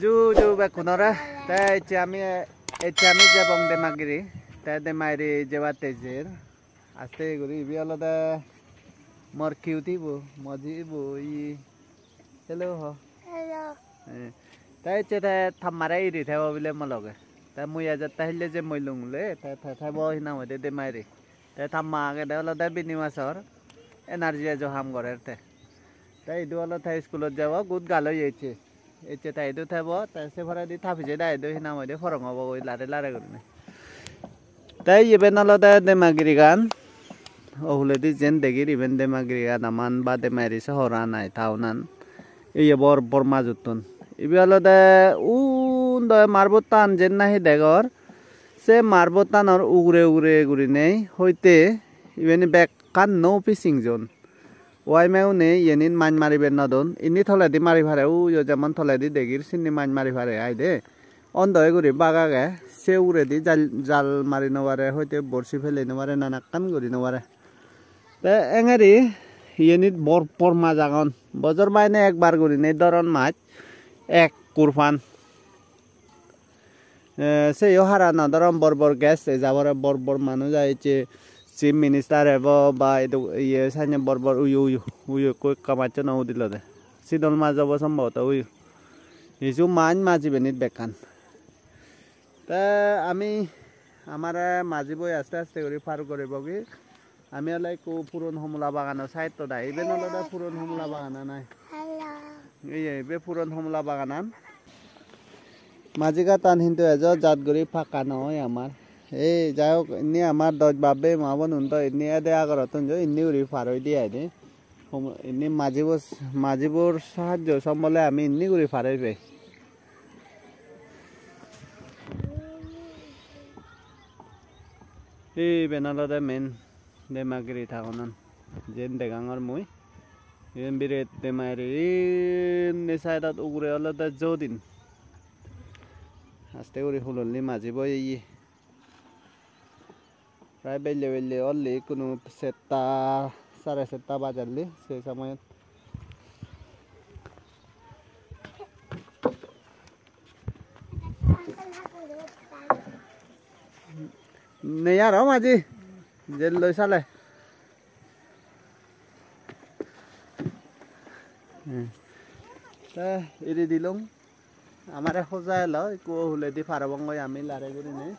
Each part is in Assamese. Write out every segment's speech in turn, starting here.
Ju bekunora ta chami je bongde magiri ta de mairi jewate jer aste guri biala da mor cutie bu moji bu I hello ho hello ta che ta thamare iri thebo bile maloge ta muya ja ta hille je moilung le ta bo hina mode de mairi ta thamma ge da la da binimasor energy jo ham gorer te ta idu ala ta school jawa good galo yeche eche ta idu thebo ta se phara di thapi je da idu hina mode forong obo oi lare gurne ta ibe nalo da de magiri gan ohule di jen degir iben de magiri gan aman ba de mairi sahora nai taunan iye bor majutun ibe alo da do marbotan jen nahi degor se marbotanor ugure gurine hoite ibeni bek kan no fishing zone ওয়াই মেও নে ইয়েনিন মান মারিবেন নদন ইনি থলেদি মারি ফারে ও যেমন থলেদি দেগির সিন্নি মান মারি ফারে আইদে অন্ধয় গুরি বাগাগে সে উড়েদি জাল মারি নবারে হইতে বর্ষি ফেলে নবারে নানাকান গুরি নবারে তে এঙেরি ইয়েনিত বরপর মাছ আগন বজর মাইনে একবার গুরি নে দরন মাছ এক কুরফান সে হারা না দরম বরবর গ্যাস যাবরে বরবর মানুষ যাইছে Chief Minister ebo ba itu iye sanya bor uyu koi kamacho na udilo de sidol ma jabo sambhota uyu isu man maji benit bekan ta ami amara maji boy aste aste gori par koribo ki ami alai ko puron homla bagano side to dai ben ola da puron homla bagana nai hello iye be puron homla baganan maji ga tan hindu ejo jat gori phaka noy amar এই যাই হোক এনে আমার 10 বাবে মাবন তো এনে দেয়া করতন যে এনে উড়ি ফারই দিয়ে আইনি এনে মাজিবর সাহায্য সম্বলে আমি এনে উড়ি ফারই পাই এই বেনালদে মেন দেমাগিরি থাকনন যেন দেগাঙর মুই এন বিরে দেমাইরি নে সাইডত উগুরে অলদা জদিন আস্তে উড়ি হুললি মাজিব এই প্রায় বেলে অলি কোনো 7টা 7:30 বাজারলি সেই সময় নেই আর মাঝি যে লই সালে তা এরি দিলুম আমারে খোঁজা এলো কো হুলে দি ফারবঙ্গ আমি লারে করি নে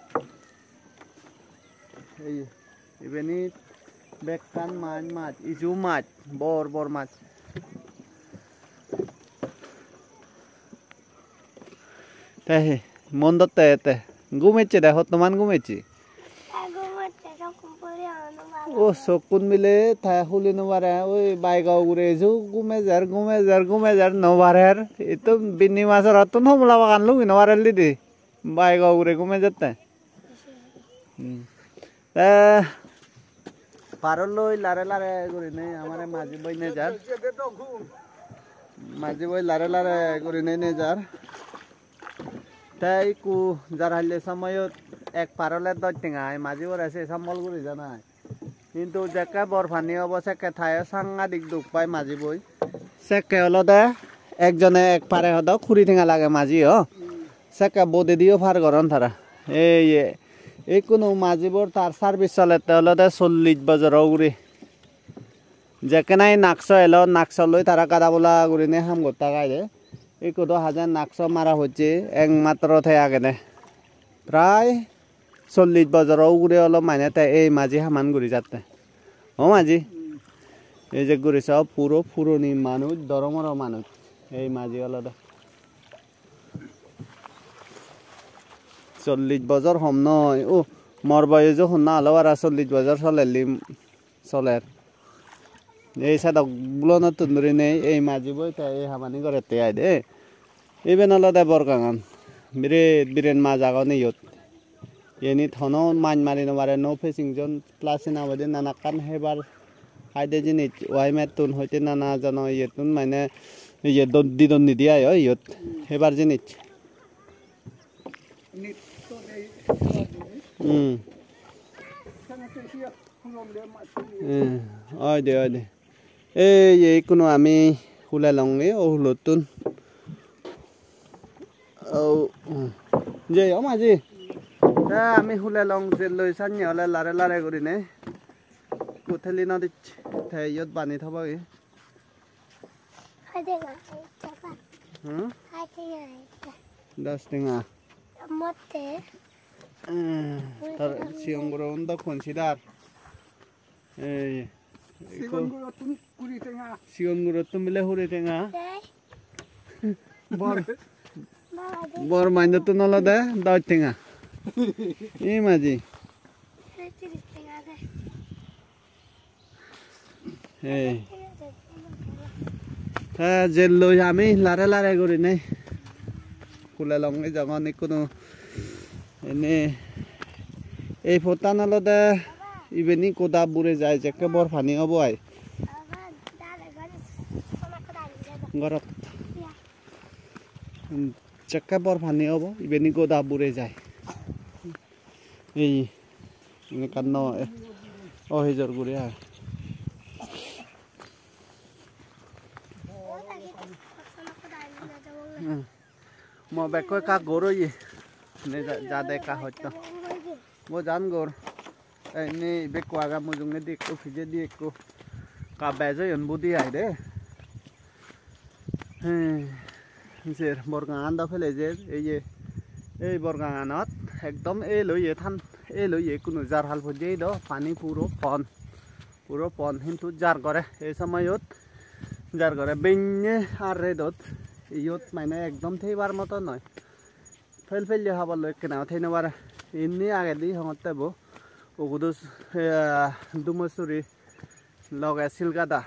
এই ইবেনি বেকান মাছ ইজু মাছ বর মাছ তাই মন্দতে এতে ঘুমেছে দেখো তোমার ঘুমেছি ও সকুন মিলে থাই খুলি নবারে ওই বাইগাও ঘুরে এসু ঘুমে যার নবারের এই তো বিনি মাছের হতো নমলা বাগান লুকি নবারের লিদি বাইগাও ঘুরে ঘুমে যেতে পারলই লারে করি নেই আমার মাঝি বই নে যার মাঝি বই লারে করি নেই যার তাই কু যার হাইলে সময়ত এক পারলের 10 টেঙা মাঝি বর আছে সম্বল করি জানাই কিন্তু যেকে বরফানি হব সেকে ঠায় সাংঘাতিক দুখ পায় মাঝি বই সেকে হলো দে একজনে এক পারে হদ খুরি ঠেঙা লাগে মাঝি সেকে বদে দিও ফার গরন তারা এই কোনো মাজিবর তার সার্ভিস চলে তাহলে 40 বছর উড়ি যেখানে নাকশ এলো নাকশ লই তারা কাদা বলা গুড়ি নে হাম গতা গাইলে এই কত হাজার নাকশ মারা হচ্ছে একমাত্র থাই আগে নে প্রায় 40 বছর উড়ে হলো মানে তাই এই মাঝি হামান গুড়ি যাতে ও মাঝি এই যে গুড়ি সব পুরো পুরনি মানুষ দরমর মানুষ এই মাঝি হলো 40 বছর হম নয় ও মর বয়স যখন না হলো আর 40 বছর চলের এই সাদা বুলো নতুন ধরে নেই এই মাঝি বই তাই এই হামানি করে তে আই দে এইবেন হলো দে বরগাঙান বিরেন মাছ আগন ইয়ত এনি থনো মান মারি নবারে নো ফিশিং জোন প্লাস না বদে নানা কান হেবার হাইদে জিনিস ওয়াই মেতুন হইতে নানা জন ইয়েতুন মানে ইয়ে দিদন নিদিয়া ইয়ত হেবার জিনিস ওই দে এই কোনো আমি হুলা লং ও হুলতুন যে ও মাঝি তা আমি হুলে লং যে লৈ সানি হলে লারে লারে করি নে কোথেলি নদী তাই ইয়ত বানি থব কি হুম 10 টিঙা মতে তার সিয়ংগুলো উন্দা খনসিদার এই সিয়ংগুলো তুমিলে হুরি টেঙা বর মাইন্দ তো নলা দে 10 টিঙা এই মাঝি এই হ্যাঁ যে লই আমি লারে লারে করি নাই কুলে লং যখন কোনো এনে এই ফোটান আলাদা ইভেনি কোদা বুড়ে যায় যে কেবর পানি হব আই গরত চেকা বর পানি হব ইভেনি কোদা বুড়ে যায় এই কান্ন অহিজর গুড়ে আর mo bè coi cá gỗ rồi gì nên ra đây cá hỏi cho mo dán gỗ đây nè bè qua cái mo dùng cái đi cô phía đi cô cá bè rồi anh budi ai đấy giờ bor ngan đó phải lấy gì এই bor ngan nó একদম এই লই এ থান এই লই এ কোনো জার হাল ফজে দো পানি পুরো পন কিন্তু জার করে এই সময়ত জার করে বেঞ্জে আর রে দত ইয়ত মানে একদম থেইবার মতো নয় ফেল ফেললে হবার লয় কেনা থেইনে বার এমনি আগে দি হমতে বো ওগুদো দুমসুরি লগে সিলগাদা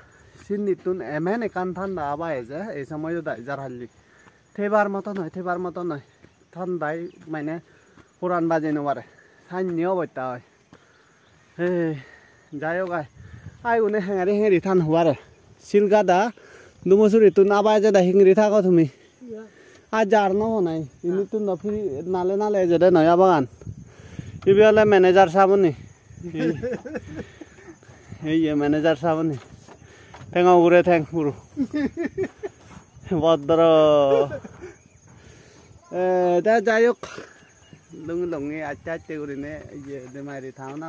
সিন্নিতুন এমেন একান ঠান্ডা আবাই যে এই সময় দাই জার হাল্লি থেইবার মতো নয় ঠান্ডাই মানে পুরান বাজে নবারে সাইনিও বইতা হয় যাইও গাই আই উনি হেঙারি হেঙারি থান হবারে সিলগাদা দুমসুরি তুন আবাই যে দা হিংরি থাকো তুমি আর যার ন নাই ইনি তুন ফিরি নালে যে দে নয়া বাগান ইবি হলে ম্যানেজার সাবনি এই ম্যানেজার সাবনি ঠেঙা উড়ে ঠেং পুরো ভদ্র তা যাই হোক লুঙ্গি আচ্ছা আচ্ছা করে নে এই যে মারি থাও না